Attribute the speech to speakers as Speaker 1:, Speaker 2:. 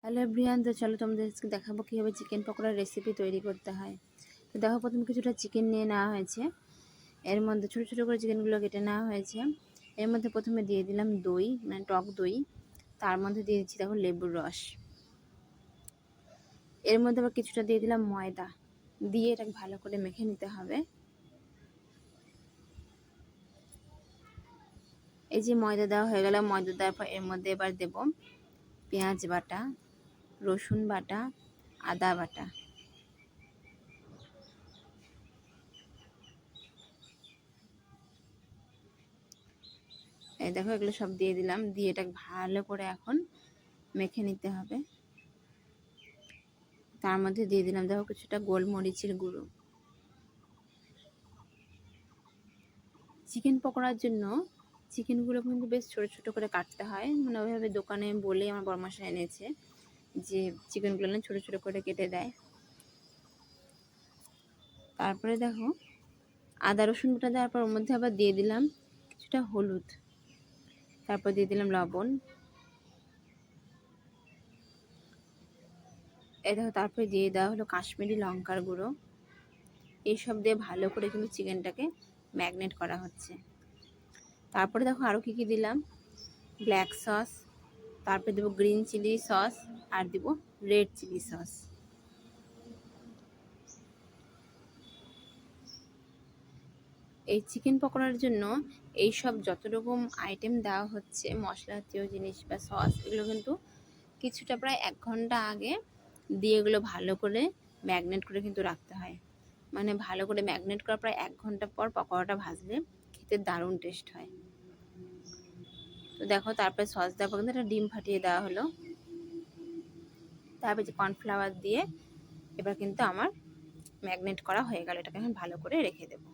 Speaker 1: Hello everyone, তো চলো তোমাদের আজকে দেখাবো কীভাবে চিকেন পকোড়ার রেসিপি তৈরি করতে হয়। তো দেখো, প্রথমে কিছুটা চিকেন নিয়ে নেওয়া হয়েছে। এর মধ্যে ছোটো ছোটো করে চিকেনগুলো কেটে নেওয়া হয়েছে। এর মধ্যে প্রথমে দিয়ে দিলাম দই, মানে টক দই। তার মধ্যে দিয়ে দিচ্ছি দেখো লেবুর রস। এর মধ্যে আবার কিছুটা দিয়ে দিলাম ময়দা, দিয়ে এটাকে ভালো করে মেখে নিতে হবে। এই যে ময়দা দেওয়া হয়ে গেল, ময়দা দেওয়ার পর এর মধ্যে এবার দেব পেঁয়াজ বাটা, রসুন বাটা, আদা বাটা। এই দেখো, এগুলো সব দিয়ে দিলাম, দিয়ে এটাকে ভালো করে এখন মেখে নিতে হবে। তার মধ্যে দিয়ে দিলাম দেখো কিছুটা গোলমরিচের গুঁড়ো। চিকেন পকোড়ার জন্য চিকেনগুলো কিন্তু বেশ ছোটো ছোটো করে কাটতে হয়, মানে ওইভাবে দোকানে বলে আমার বড়মশাই এনেছে যে চিকেনগুলো না ছোটো ছোটো করে কেটে দেয়। তারপরে দেখো আদা রসুন বাটা দেওয়ার পর ওর মধ্যে আবার দিয়ে দিলাম কিছুটা হলুদ, তারপর দিয়ে দিলাম লবণ। এই দেখো, তারপরে দিয়ে দেওয়া হলো কাশ্মীরি লঙ্কার গুঁড়ো। এইসব দিয়ে ভালো করে কিন্তু চিকেনটাকে ম্যাগনেট করা হচ্ছে। তারপরে দেখো আরও কী কী দিলাম, ব্ল্যাক সস, তারপরে দেবো গ্রিন চিলি সস, আর দেব রেড চিলি সস। এই চিকেন পকোড়ার জন্য এই সব যত রকম আইটেম দেওয়া হচ্ছে, মশলা জাতীয় জিনিস বা সস, এগুলো কিন্তু কিছুটা প্রায় 1 ঘন্টা আগে দিয়ে এগুলো ভালো করে ম্যাগনেট করে কিন্তু রাখতে হয়। মানে ভালো করে ম্যাগনেট করা প্রায় 1 ঘন্টা পর পকোড়াটা ভাজলে খেতে দারুণ টেস্ট হয়। তো দেখো, তারপরে সস দেওয়ার পর কিন্তু একটা ডিম ফাটিয়ে দেওয়া হলো। তারপরে যে কর্নফ্লাওয়ার দিয়ে এবার কিন্তু আমার ম্যাগনেট করা হয়ে গেল। এটাকে আমি ভালো করে রেখে দেবো।